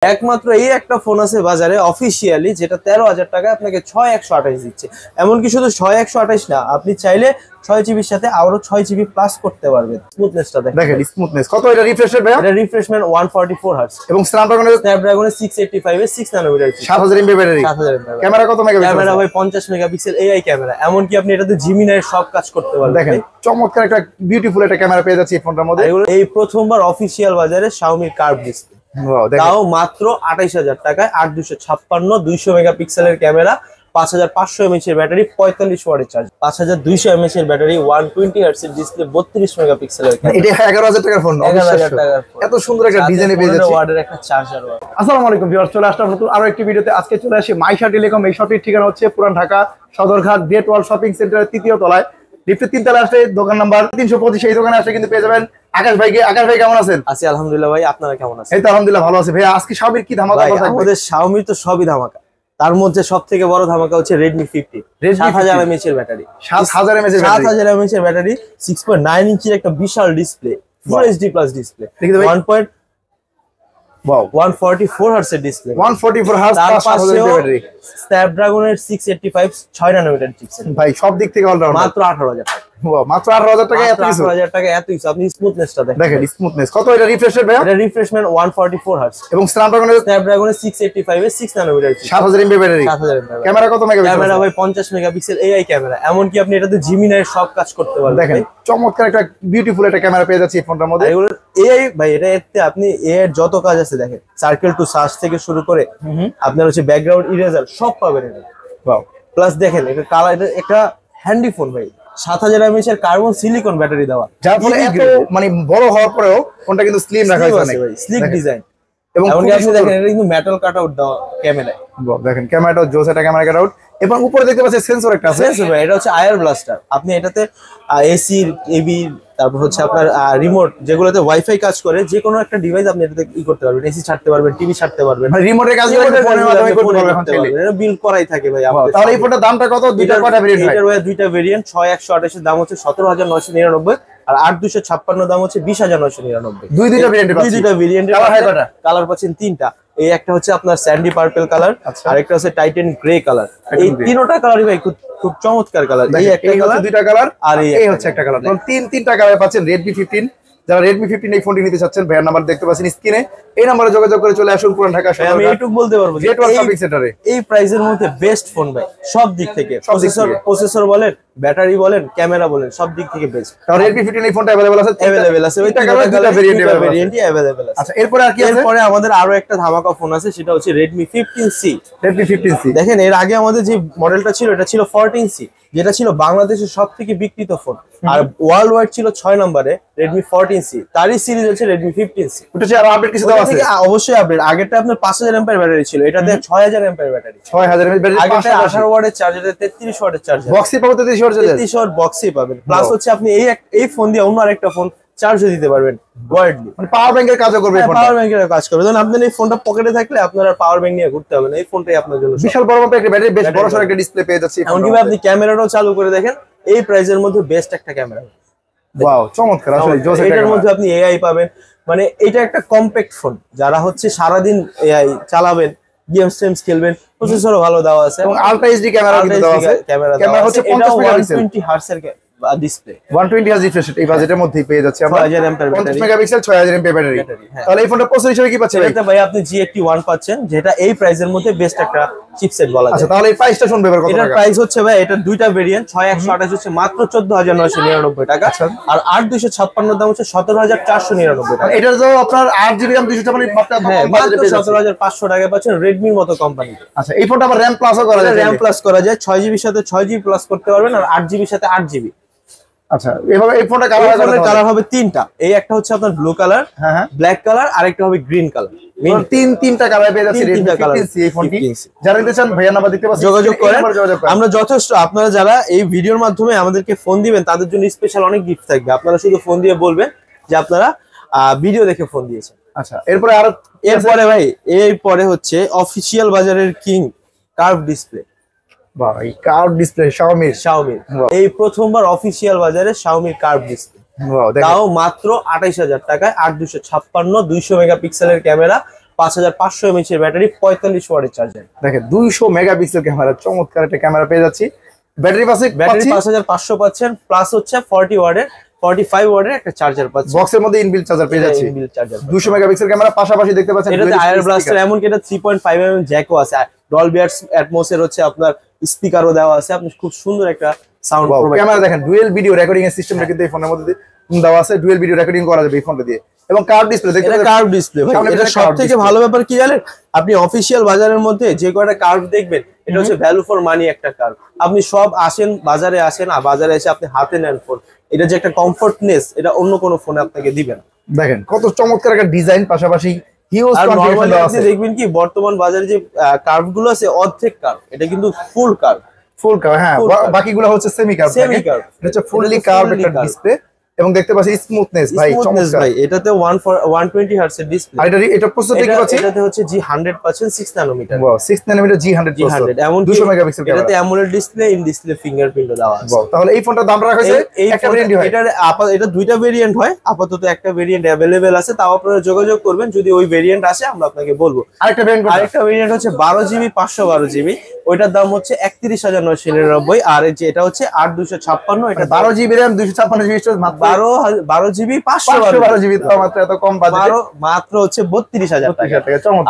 একমাত্র এই একটা ফোন আছে বাজারে অফিসিয়ালি যেটা 13,000 টাকায় আপনাকে 6128 দিচ্ছে। এমনকি শুধু 6128 না, আপনি চাইলে 6GB সাথে আরো 6GB প্লাস করতে পারবেন। স্মুথনেসটা দেখেন, স্মুথনেস কত এটা রিফ্রেশ রেট ভাই? এটা রিফ্রেশমেন্ট 144 হার্টজ এবং স্ন্যাপড্রাগনের 685 এর 6 ন্যানোমিটার 7000 এমবি ব্যাটারি। ক্যামেরা কত মেগাপিক্সেল? ক্যামেরা ভাই 50 মেগাপিক্সেল এআই ক্যামেরা। এমনকি আপনি এটাতে জিমিনাই সব কাজ করতে পারবেন। দেখেন চমৎকার একটা বিউটিফুল একটা ক্যামেরা পেয়ে যাচ্ছে এই ফোনটার মধ্যে। এই প্রথমবার অফিসিয়াল বাজারে Xiaomi কার্ভ ডিসপ্লে, তাও মাত্র 28000 টাকায় 8256 200 মেগাপিক্সেলের ক্যামেরা, 5500 mAh এর ব্যাটারি, 45 ওয়াটের চার্জ, 5200 mAh এর ব্যাটারি, 120 Hz এর ডিসপ্লে, 32 মেগাপিক্সেলের ক্যামেরা। এটা 11000 টাকার ফোন। 11000 টাকার ফোন, এত সুন্দর একটা ডিজাইনে পেয়ে যাচ্ছে। ওয়াটের একটা চার্জার। আসসালামু আলাইকুম ভিউয়ার্স, চলে আসলাম নতুন আরো একটি ভিডিওতে। আজকে চলে আসি মাইশা টেলিকম। এই শপটির ঠিকানা হচ্ছে পুরান ঢাকা সদরঘাট গ্রেট ওয়াল শপিং সেন্টারের 3য় তলায়, লিফটের 3 তলায় আসলে দোকান নাম্বার 325। এই দোকানে আসলে কিন্তু পেয়ে যাবেন আকাশ ভাইকে। আকাশ ভাই কেমন আছেন? আছি আলহামদুলিল্লাহ ভাই, আপনারা কেমন আছেন? এই তো আলহামদুলিল্লাহ ভালো আছি ভাই। আজকে Xiaomi কি ধামাকা থাকবে? আমাদের Xiaomi তো সবই ধামাকা, তার মধ্যে সবথেকে বড় ধামাকা হচ্ছে Redmi 50 7000 mAh এর ব্যাটারি। 7000 mAh এর ব্যাটারি, 7000 mAh এর ব্যাটারি, 6.9 ইঞ্চির একটা বিশাল display, full HD plus display, 144 hertz এর display, 144 hertz plus 7000 mAh battery, স্ন্যাপড্রাগনের 685 6 ন্যানোমিটার চিপসেট। ভাই সব দিক থেকে অলরাউন্ডার। মাত্র 18000 টাকা। মাত্র 18000 টাকা এত কিছু? 18000 টাকা এত কিছু। আপনি স্মুথনেসটা দেখেন স্মুথনেস কত এটা রিফ্রেশ রেট ভাই? এটা রিফ্রেশমেন্ট 144 হার্টজ এবং স্ন্যাপড্রাগনের 685 এর 6 nanometre chipset, 7000 mAh battery. Camera কত মেগাপিক্সেল? ক্যামেরা ভাই 50 মেগাপিক্সেল এআই ক্যামেরা। এমনকি আপনি এটাতে জিমিনাই সব কাজ করতে পারবেন। দেখেন চমৎকার একটা বিউটিফুল একটা ক্যামেরা পেয়ে যাচ্ছে এই ফোনটার মধ্যে। এগুলো এআই ভাই, এতে আপনি এআই এর যত কাজ আছে দেখেন, সার্কেল টু সার্চ থেকে শুরু করে আপনার হচ্ছে ব্যাকগ্রাউন্ড ইরেজার সব পাবেন এটা। ওয়াও, প্লাস দেখেন এটা কালার, এটা একটা হ্যান্ডি ফোন ভাই, 7000 mAh এর কার্বন সিলিকন ব্যাটারি দেওয়া, যার ফলে এত মানে বড় হওয়ার পরেও ফোনটা কিন্তু স্লিম রাখা হয়েছে ভাই, স্লিক ডিজাইন। এবং এমনকি আপনি দেখেন এটা কিন্তু মেটাল কাটআউট দেওয়া ক্যামেরা। দেখেন ক্যামেরাটাও জোস একটা ক্যামেরা কাটআউট। এবং উপরে দেখতে পাচ্ছেন সেন্সর একটা আছে। সেন্সর ভাই, এটা হচ্ছে আয়ার ব্লাস্টার। আপনি এটাতে এসি, এবি, তারপর হচ্ছে আপনার রিমোট, যেগুলোতে ওয়াইফাই কাজ করে, যে কোনো একটা ডিভাইস আপনি এটাতে ই করতে পারবেন, এসি ছাড়তে পারবেন, টিভি ছাড়তে পারবেন, মানে রিমোটের কাজ ফোনের মাধ্যমে করতে পারবেন। এখন চাইলে এটা বিল করাই থাকে ভাই আমাদের। তাহলে এই ফোনটার দামটা কত? দুইটা কয়টা ভেরিয়েন্ট? এটার ভাই দুইটা ভেরিয়েন্ট। 6128 এর দাম হচ্ছে 17999, আর 8256 দাম হচ্ছে 20999। দুইটা ভেরিয়েন্ট পাচ্ছেন। দুইটা ভেরিয়েন্টের কালার হয় কয়টা? কালার পাচ্ছেন তিনটা। এই একটা হচ্ছে আপনার স্যান্ডি পার্পল কালার, আর একটা হচ্ছে টাইটান গ্রে কালার। এই তিনটা কালারই ভাই খুব চমৎকার কালার। এই একটা কালার, দুইটা কালার, আর এই হচ্ছে একটা কালার। তিনটা কালার পাচ্ছেন Redmi 15। যারা Redmi 15 এই ফোনটি নিতে চাচ্ছেন, ভাইয়ের নাম্বার দেখতে পাচ্ছেন স্ক্রিনে, এই নম্বরে যোগাযোগ করে চলে আসুন পুরান ঢাকা শহরে। আমি এইটুকু বলতে পারবো যে এই প্রাইসের মধ্যে বেস্ট ফোন ভাই, সব দিক থেকে, প্রসেসর বলেন, ব্যাটারি বলেন, ক্যামেরা বলেন, সব দিক থেকে বেস্ট। আর Redmi 15 এই ফোনটা अवेलेबल আছে? अवेलेबल আছে, ওই দুইটা ভেরিয়েন্টই अवेलेबल আছে। আচ্ছা, এরপর আর কি আছে? এরপরে আমাদের আরো একটা ধামাকা ফোন আছে, সেটা হচ্ছে Redmi 15C। Redmi 15C দেখেন, এর আগে আমাদের যে মডেলটা ছিল এটা ছিল 14C, যেটা ছিল বাংলাদেশের সবথেকে বিক্রিত ফোন, আর ওয়ার্ল্ড ওয়াইড ছিল 6 নম্বরে Redmi 14C। তারই সিরিজ হচ্ছে Redmi 15C। ওটা কি আরো আপডেট কিছু দেওয়া আছে? অবশ্যই আপডেট। আগেরটা আপনার 5000 mAh ব্যাটারি ছিল, এটাতে 6000 mAh ব্যাটারি, 6000 mAh ব্যাটারি, আগেরটা 18 ওয়াটের চার্জার, 33 ওয়াটের চার্জার। বক্সে পাবেন 33 ওয়াটের চার্জার, 33 ওয়াট বক্সে পাবেন। প্লাস হচ্ছে আপনি এই ফোন দিয়ে অন্য আরেকটা ফোন চার্জ দিতে পারবেন ওয়ার্ডলি, মানে পাওয়ার ব্যাংকের কাজও করবে। পাওয়ার ব্যাংকের কাজ করবে। ধরুন আপনার এই ফোনটা পকেটে থাকলে আপনার আর পাওয়ার ব্যাংক নিয়ে ঘুরতে হবে না, এই ফোনটাই আপনার জন্য বিশাল বড় মাপের একটা ব্যাটারি, বেশ বড় সর একটা ডিসপ্লে পেয়ে যাচ্ছে। এমনকি আপনি ক্যামেরাটাও চালু করে দেখেন, এই প্রাইসের মধ্যে বেস্ট একটা ক্যামেরা। ওয়াও, চমৎকার আসলে। এটার মধ্যে আপনি এআই পাবেন, মানে এটা একটা কম্প্যাক্ট ফোন। যারা হচ্ছে সারাদিন এআই চালাবেন, গেমস খেলবেন, প্রসেসরও ভালো দেওয়া আছে, এবং আলট্রা এইচডি ক্যামেরা কিন্তু দেওয়া আছে। ক্যামেরা হচ্ছে 50 মেগাপিক্সেল, 120 হার্টজ এর ডিসপ্লে, 120 হার্জ রিফ্রেশ রেট। এই বাজেটের মধ্যেই পেয়ে যাচ্ছে আমরা 6000 mAh 50 মেগাপিক্সেল 6000 mAh ব্যাটারি। তাহলে এই ফোনটা প্রসেসর হিসেবে কি পাচ্ছেন? এটা ভাই আপনি G81 পাচ্ছেন, যেটা এই প্রাইসের মধ্যে বেস্ট একটা চিপসেট বলা যায়। আচ্ছা, তাহলে এই প্রাইসটা শুনবে এবার কত টাকা? এটার প্রাইস হচ্ছে ভাই, এটা দুইটা ভেরিয়েন্ট, 6128 হচ্ছে মাত্র 14999 টাকা, আর 8256 দাম হচ্ছে 17499 টাকা। এটার তো আপনার 8GB RAM 256 মাত্র 17500 টাকায় পাচ্ছেন রেডমির মতো কোম্পানি। আচ্ছা, এই ফোনটা আবার RAM প্লাসও করা যায়? RAM প্লাস করা যায়, 6GB সাথে 6GB প্লাস করতে পারবেন, আর 8GB সাথে 8GB। আচ্ছা, এভাবে এই ফোনটা কালার হবে তিনটা। এই একটা হচ্ছে আপনার ব্লু কালার, ব্ল্যাক কালার, আর একটা হবে গ্রিন কালার। তিনটা কালার পেয়ে যাচ্ছে Redmi 15C এই ফোনটি। যারা নিতে চান ভাইয়া নাম্বার দিতে পাচ্ছেন, যোগাযোগ করেন। আমরা যথেষ্ট, আপনারা যারা এই ভিডিওর মাধ্যমে আমাদেরকে ফোন দিবেন তাদের জন্য স্পেশাল অনেক গিফট থাকবে। আপনারা শুধু ফোন দিয়ে বলবেন যে আপনারা ভিডিও দেখে ফোন দিয়েছেন। আচ্ছা, এরপরে ভাই এরপরে হচ্ছে অফিশিয়াল বাজারের কিং কার্ভ ডিসপ্লে। ভাই কার্ভ ডিসপ্লে Xiaomi এই প্রথমবার অফিশিয়াল বাজারে Xiaomi কার্ভ ডিসপ্লে, তাও মাত্র 28000 টাকায়, 8256 200 মেগাপিক্সেলের ক্যামেরা, 5500 mAh এর ব্যাটারি, 45 ওয়াটের চার্জার। দেখেন 200 মেগাপিক্সেল ক্যামেরা, চমৎকার একটা ক্যামেরা পেয়ে যাচ্ছি। ব্যাটারি 5500 পাচ্ছেন, প্লাস হচ্ছে 45 ওয়াটের একটা চার্জার পাচ্ছেন। বক্সের মধ্যে ইনবিল্ট চার্জার পেয়ে যাচ্ছি। ইনবিল্ট চার্জার 200 মেগাপিক্সেল ক্যামেরা, পাশাপাশি দেখতে পাচ্ছেন এটাতে আয়ার ব্লাস্টার, এমনকি এটা 3.5 mm জ্যাকও আছে, ডলবি অ্যাটমস এর হচ্ছে আপনার স্পিকারও দেওয়া আছে, আপনি খুব সুন্দর একটা সাউন্ড প্রোভাইড। ক্যামেরা দেখেন ডুয়াল ভিডিও রেকর্ডিং এর সিস্টেমটা কিন্তু এই ফোনের মধ্যে দেওয়া আছে, ডুয়াল ভিডিও রেকর্ডিং করা যাবে এই ফোনটা দিয়ে। এবং কার্ভ ডিসপ্লে, দেখতে পাচ্ছেন কার্ভ ডিসপ্লে ভাই, এটা সবথেকে ভালো ব্যাপার কি জানেন, আপনি অফিশিয়াল বাজারের মধ্যে যে কয়টা কার্ভ দেখবেন, এটা হচ্ছে ভ্যালু ফর মানি একটা কার্ভ। আপনি সব বাজারে আসেন, আর বাজারে এসে আপনি হাতে নেন ফোন, এটা যে একটা কমফোর্টনেস, এটা অন্য কোনো ফোনে আপনাকে দিবে না। দেখেন কত চমৎকার একটা ডিজাইন, পাশাপাশি হিউজ কনফিগারেশন দেওয়া আছে। দেখবেন কি বর্তমান বাজারে যে কার্ভ গুলো আছে, অর্ধেক কার্ভ, এটা কিন্তু ফুল কার্ভ। হ্যাঁ, বাকিগুলো হচ্ছে সেমি কার্ভ। এটা হচ্ছে ফুললি কার্ভ একটা ডিসপ্লে, এবং দেখতে পাচ্ছি স্মুথনেস ভাই, চমৎকার ভাই। এটাতে 120 হার্টজ এর ডিসপ্লে। আর এটা প্রসেসর দেখতে পাচ্ছি, এটাতে হচ্ছে G100 পাচ্ছেন 6 nanometre. Wow, 6 nanometre G100 processor, এমন 200 মেগাপিক্সেল ক্যামেরা। এটাতে AMOLED display, in display fingerprint দেওয়া আছে। তাহলে এই ফোনটার দাম রাখা হয়েছে একটা ভেরিয়েন্ট হয়। এটা দুইটা ভেরিয়েন্ট হয়, আপাতত একটা ভেরিয়েন্ট अवेलेबल আছে, তাও আপনারা যোগাযোগ করবেন, যদি ওই ভেরিয়েন্ট আসে আমরা আপনাকে বলবো। আরেকটা ভেরিয়েন্ট হচ্ছে 12GB 512GB, ওইটার দাম হচ্ছে 31,999। আর এটা হচ্ছে 8256, এটা 12GB RAM 256GB স্টোরেজ, মাত্র 12GB 512GB, মাত্র এত কম বাজেটে মাত্র হচ্ছে 32,000 টাকা।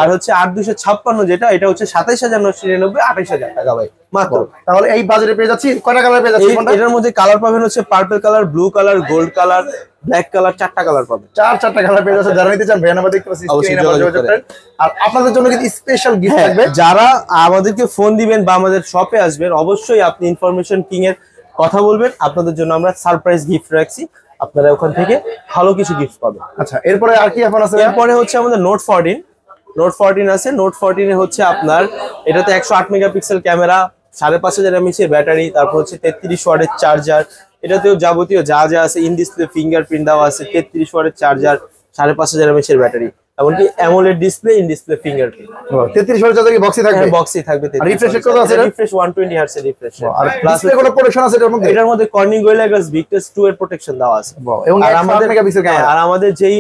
আর হচ্ছে 8256 যেটা, এটা হচ্ছে 27,999, 28,000 টাকা ভাই মাত্র। তাহলে এই বাজেটে পেয়ে যাচ্ছি কয়টা কালার পেয়ে যাচ্ছি? এটার মধ্যে কালার পাবেন হচ্ছে purple colour, blue colour, gold colour, black colour, 4টা কালার পাবেন। চারটা কালার পেয়ে যাচ্ছে। যারা নিতে চান ভাই নাম্বার দেখতে পাচ্ছি স্ক্রিনে যোগাযোগ করেন। আর আপনাদের জন্য কিন্তু স্পেশাল গিফট থাকবে। যারা আমাদেরকে ফোন দিবেন বা আমাদের শপে আসবেন, অবশ্যই আপনি ইনফরমেশন কিং এর কথা বলবেন, আপনাদের জন্য আমরা সারপ্রাইজ গিফট রাখছি, আপনারা ওখান থেকে ভালো কিছু গিফট পাবেন। আচ্ছা, এরপরে আর কি ফোন আছে? এরপরে হচ্ছে আমাদের নোট 14 আছে। নোট 14 এ হচ্ছে আপনার, এটাতে 108 মেগাপিক্সেল ক্যামেরা, 5500 mAh এর ব্যাটারি, তারপর হচ্ছে 33 ওয়াটের চার্জার। এটাতেও যাবতীয় যা আছে, ইন ডিসপ্লে ফিঙ্গারপ্রিন্ট দেওয়া আছে, 33 ওয়াটের চার্জার, 5500 mAh এর ব্যাটারি, এমনকি AMOLED display, in display fingerprint. 33 ওয়াটের চার্জার কি বক্সে থাকবে? হ্যাঁ, বক্সে থাকবে। রিফ্রেশ কত আছে? রিফ্রেশ 120 হার্টজ এর রিফ্রেশ। আর ডিসপ্লে কোনো প্রোটেকশন আছে এটার মধ্যে? এটার মধ্যে কর্নিং গোরিলা গ্লাস ভিক্টাস 2 এর প্রোটেকশন দেওয়া আছে। এবং আর আমাদের মেগাপিক্সেল ক্যামেরা। আর আমাদের যেই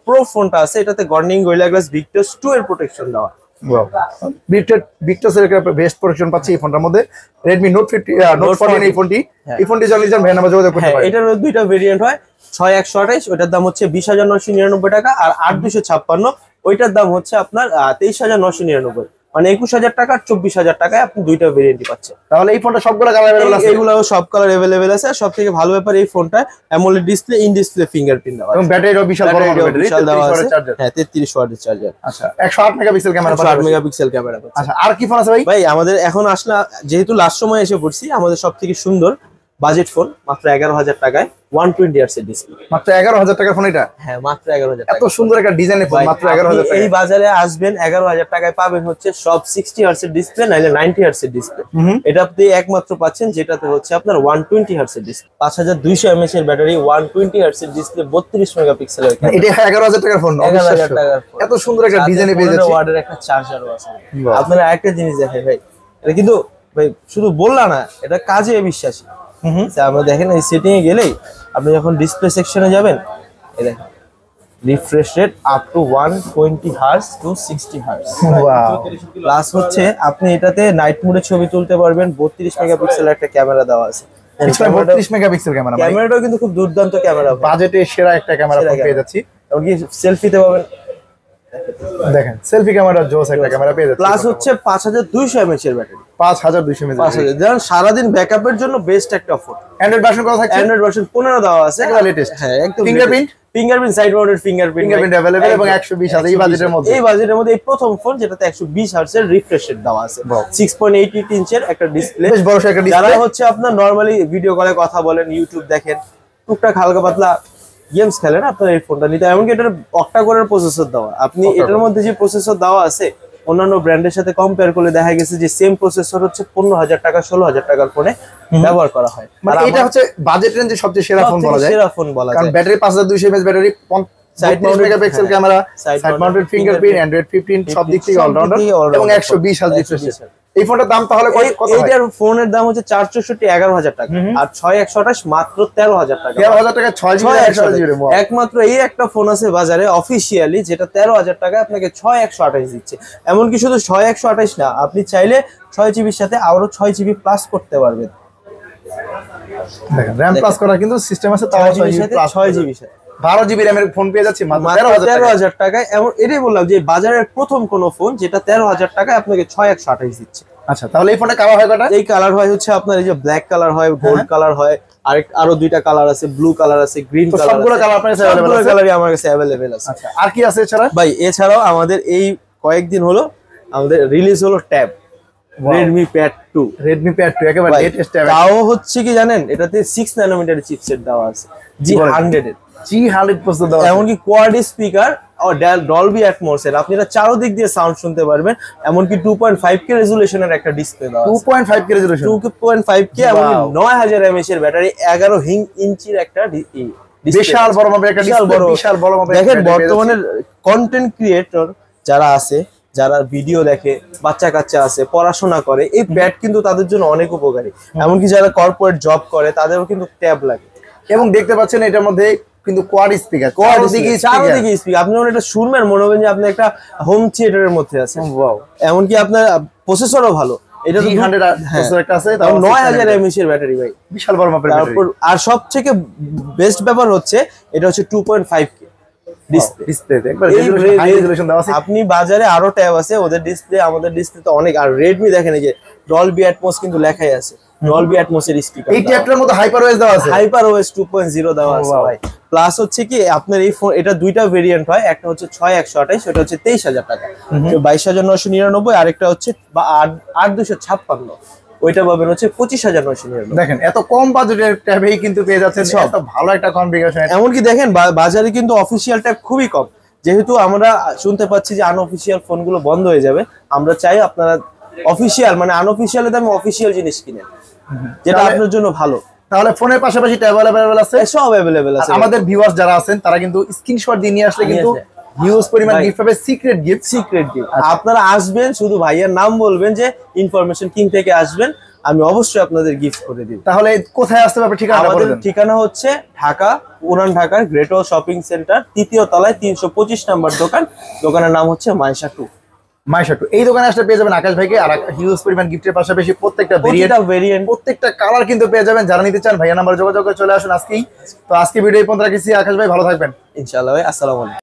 প্রো ফোনটা আছে, এটাতে কর্নিং গোরিলা গ্লাস ভিক্টাস 2 এর প্রোটেকশন দেওয়া। ভিক্টাসের একটা বেস্ট প্রোটেকশন পাচ্ছি এই ফোনটার মধ্যে। Redmi Note 14 এই ফোনটি চালিয়ে যান ভাই নাম্বার যোগাযোগ করতে পারেন। এটার দুইটা ভেরিয়েন্ট হয়, 6128, ওটার দাম হচ্ছে 20,999 টাকা, আর 8256, ওইটার দাম হচ্ছে আপনার 23,999, মানে 21,000 টাকা আর 24,000 টাকায় আপনি দুইটা ভেরিয়েন্টই পাচ্ছেন। তাহলে এই ফোনটা সবগুলো কালার अवेलेबल আছে? এগুলো সব কালার अवेलेबल আছে। আর সবথেকে ভালো ব্যাপার, এই ফোনটা AMOLED display, in display fingerprint দেওয়া আছে, এবং ব্যাটারিও বিশাল বড় ব্যাটারি, 33 ওয়াটের চার্জার। হ্যাঁ, 33 ওয়াটের চার্জার। আচ্ছা, 108 মেগাপিক্সেল ক্যামেরা, 108 মেগাপিক্সেল ক্যামেরা। আচ্ছা, আর কি ফোন আছে ভাই? ভাই আমাদের এখন আসলে, যেহেতু লাস্ট সময় এসে পড়ছি, আমাদের সবথেকে সুন্দর বাজেট ফোন মাত্র 11,000 টাকায়, 120 হার্টজ এর ডিসপ্লে। মাত্র 11,000 টাকার ফোন এটা? হ্যাঁ, মাত্র 11,000 টাকা। এত সুন্দর একটা ডিজাইনের ফোন মাত্র 11,000 টাকা। এই বাজারে আসবেন 11,000 টাকায়, পাবেন হচ্ছে সব 60 হার্টজ এর ডিসপ্লে, নাইলে 90 হার্টজ এর ডিসপ্লে। এটা আপনি একমাত্র পাচ্ছেন যেটাতে হচ্ছে আপনার 120 হার্টজ এর ডিসপ্লে, 5200 mAh এর ব্যাটারি, 120 হার্টজ এর ডিসপ্লে, 32 মেগাপিক্সেলের ক্যামেরা। এটা 11,000 টাকার ফোন। 11,000 টাকার ফোন, এত সুন্দর একটা ডিজাইনে পেয়ে যাচ্ছি। ওয়াটের একটা চার্জারও আছে। আপনারা আরেকটা জিনিস দেখেন ভাই, এটা কিন্তু ভাই শুধু বললা না, এটা কাজে বিশ্বাসী। আমরা দেখেন এই সেটিং এ গেলেই আপনি যখন ডিসপ্লে সেকশনে যাবেন, এই দেখেন refresh rate up to 120 hertz to 60 hertz. Plus হচ্ছে আপনি এটাতে নাইট মোডে ছবি তুলতে পারবেন, 32 মেগাপিক্সেল একটা ক্যামেরা দেওয়া আছে। 32 মেগাপিক্সেল ক্যামেরা, ক্যামেরাটাও কিন্তু খুব দুর্দান্ত ক্যামেরা, বাজেটে সেরা একটা ক্যামেরা পেয়ে যাচ্ছি। এমনকি সেলফিতে পাবেন, দেখেন সেলফি ক্যামেরা জোস একটা ক্যামেরা পেয়ে যাচ্ছে। প্লাস হচ্ছে 5200 mAh এর ব্যাটারি, 5200 mAh। 5000, যেমন সারাদিন ব্যাকআপের জন্য বেস্ট একটা ফোন। অ্যান্ড্রয়েড ভার্সন কত থাকছে? অ্যান্ড্রয়েড ভার্সন 15 দেওয়া আছে, একদম লেটেস্ট। হ্যাঁ, একদম fingerprint side mounted fingerprint available, এবং 120 আছে এই বাজেটের মধ্যে। এই বাজেটের মধ্যে এই প্রথম ফোন যেটাতে 120 হার্টজ এর রিফ্রেশ রেট দেওয়া আছে, 6.88 ইঞ্চের একটা ডিসপ্লে, বেশ বড় একটা ডিসপ্লে। যারা হচ্ছে আপনার নরমালি ভিডিও কলে কথা বলেন, ইউটিউব দেখেন, টুকটাক হালকা পাতলা গেমস খেলেন, আপনার এই ফোনটা নিতে। এমনকি এটার অক্টা কোরের প্রসেসর দেওয়া, আপনি এটার মধ্যে যে প্রসেসর দেওয়া আছে, অন্যান্য ব্র্যান্ডের সাথে কম্পেয়ার করলে দেখা গেছে যে সেম প্রসেসর হচ্ছে 15,000 টাকা 16,000 টাকার ফোনে ব্যবহার করা হয়। মানে এটা হচ্ছে বাজেট রেঞ্জে সবচেয়ে সেরা ফোন বলা যায়, সেরা ফোন বলা যায়, কারণ battery 5200 mAh battery, side mounted megapixel camera, side mounted fingerprint, Android 15 সব দিক থেকে অলরাউন্ডার, এবং 120 হার্টজ রিফ্রেশ রেট। এই ফোনটার দাম তাহলে কত? এইটার ফোনের দাম হচ্ছে 464 11,000 টাকা, আর 6128 মাত্র 13,000 টাকা। 13,000 টাকা 6GB। একমাত্র এই একটা ফোন আছে বাজারে অফিসিয়ালি যেটা 13,000 টাকায় আপনাকে 6128 দিচ্ছে। এমনকি শুধু 6128 না, আপনি চাইলে 6GB সাথে আরো 6GB প্লাস করতে পারবেন। দেখেন র‍্যাম প্লাস করা কিন্তু সিস্টেম আছে, তাও 6GB সাথে 12GB র‍্যামের ফোন পেয়ে যাচ্ছে মাত্র 13,000 টাকায়। এমন এটাই বললাম যে বাজারের প্রথম কোন ফোন যেটা 13,000 টাকায় আপনাকে 6128 দিচ্ছে। আচ্ছা, তাহলে এই ফোনটা কালার হয় কয়টা? এই কালার হয় হচ্ছে আপনার এই যে ব্ল্যাক কালার হয়, গোল্ড কালার হয়, আরো দুইটা কালার আছে, ব্লু কালার আছে, গ্রিন কালার। সবগুলো কালার আপনার কাছে अवेलेबल আছে? কালারই আমার কাছে अवेलेबल আছে। আচ্ছা, আর কি আছে এছাড়া? ভাই এছাড়াও আমাদের এই কয়েকদিন হলো আমাদের রিলিজ হলো tab Redmi Pad 2। Redmi Pad 2 একেবারে লেটেস্ট ট্যাব। তাও হচ্ছে কি জানেন, এটাতে 6 ন্যানোমিটার চিপসেট দেওয়া আছে, G100 এর। G100 পর্যন্ত দেওয়া আছে। এমনকি কোয়াড স্পিকার ও ডলবি অ্যাটমস এর, আপনারা চারদিক দিয়ে সাউন্ড শুনতে পারবেন। এমনকি 2.5K রেজোলিউশনের একটা ডিসপ্লে দেওয়া আছে। 2.5K রেজোলিউশন, 2.5K এবং 9000 mAh এর ব্যাটারি, 11 ইঞ্চির একটা বিশাল বড় মাপের একটা ডিসপ্লে, বিশাল বড় মাপের। দেখেন বর্তমানে কন্টেন্ট ক্রিয়েটর যারা আছে, যারা ভিডিও দেখে, বাচ্চা কাচ্চা আছে, পড়াশোনা করে, এই প্যাড কিন্তু তাদের জন্য অনেক উপকারী। এমনকি যারা কর্পোরেট জব করে তাদেরও কিন্তু ট্যাব লাগে। এবং দেখতে পাচ্ছেন এটার মধ্যে কিন্তু কোয়াড স্পিকার, চারদিকে স্পিকার। আপনি যখন এটা শুনবেন মনে হবে যে আপনি একটা হোম থিয়েটারের মধ্যে আছেন। ওয়াও! এমনকি আপনার প্রসেসরও ভালো। এটা তো G100 প্রসেসর একটা আছে, তাও 9000 mAh এর ব্যাটারি ভাই, বিশাল বড় মাপের ব্যাটারি। তারপর আর সবথেকে বেস্ট ব্যাপার হচ্ছে এটা হচ্ছে 2.5K ডিসপ্লেতে একবার রেজোলিউশন দেওয়া আছে। আপনি বাজারে আরো ট্যাব আছে, ওদের ডিসপ্লে আমাদের ডিসপ্লে তো অনেক। আর Redmi দেখেন এই যে ডলবি অ্যাটমস কিন্তু লেখাই আছে, ডলবি অ্যাটমস এর স্পিকার। এই ট্যাবটার মধ্যে হাইপার ওএস দেওয়া আছে, হাইপার ওএস 2.0 দেওয়া আছে ভাই। প্লাস হচ্ছে কি আপনার এই ফোন, এটা দুইটা ভেরিয়েন্ট হয়, একটা হচ্ছে 6128, ওটা হচ্ছে 23,000 টাকা, 22,999, আরেকটা হচ্ছে 8,256, ওইটা পাবেন হচ্ছে 25,999। দেখেন এত কম বাজেটের ট্যাবেই কিন্তু পেয়ে যাচ্ছেন এত ভালো একটা কনফিগারেশন। এমনকি দেখেন বাজারে কিন্তু অফিসিয়াল ট্যাব খুবই কম, যেহেতু আমরা শুনতে পাচ্ছি যে আনঅফিসিয়াল ফোনগুলো বন্ধ হয়ে যাবে। আমরা চাই আপনারা অফিসিয়াল মানে আনঅফিসিয়ালের দামে অফিসিয়াল জিনিস কিনেন, যেটা আপনার জন্য ভালো। তাহলে ফোনের পাশাপাশি ট্যাব अवेलेबल আছে, সব अवेलेबल আছে। আমাদের ভিউয়ার্স যারা আছেন তারা কিন্তু স্ক্রিনশট দিয়ে নিয়ে আসলে কিন্তু হিউজ পরিমাণ গিফট পাবে, সিক্রেট গিফট। আপনারা আসবেন, শুধু ভাইয়ের নাম বলবেন যে ইনফরমেশন কিং থেকে আসবেন, আমি অবশ্যই আপনাদের গিফট করে দিব। তাহলে কোথায় আসতে হবে ঠিকানা? আমাদের ঠিকানা হচ্ছে ঢাকা, পুরান ঢাকার গ্রেট ওয়াল শপিং সেন্টার, 3য় তলায় 325 নম্বর দোকান। দোকানের নাম হচ্ছে মাইশা 2। এই দোকানে আসলে পেয়ে যাবেন আকাশ ভাইকে, আর হিউজ পরিমাণ গিফটের পাশাপাশি প্রত্যেকটা ভেরিয়েন্ট, প্রত্যেকটা কালার কিন্তু পেয়ে যাবেন। যারা নিতে চান ভাইয়া নাম্বার যোগাযোগ করে চলে আসুন আজকেই। তো আজকে ভিডিও এই পর্যন্ত রাখছি। আকাশ ভাই ভালো থাকবেন। ইনশাআল্লাহ ভাই, আসসালামু আলাইকুম।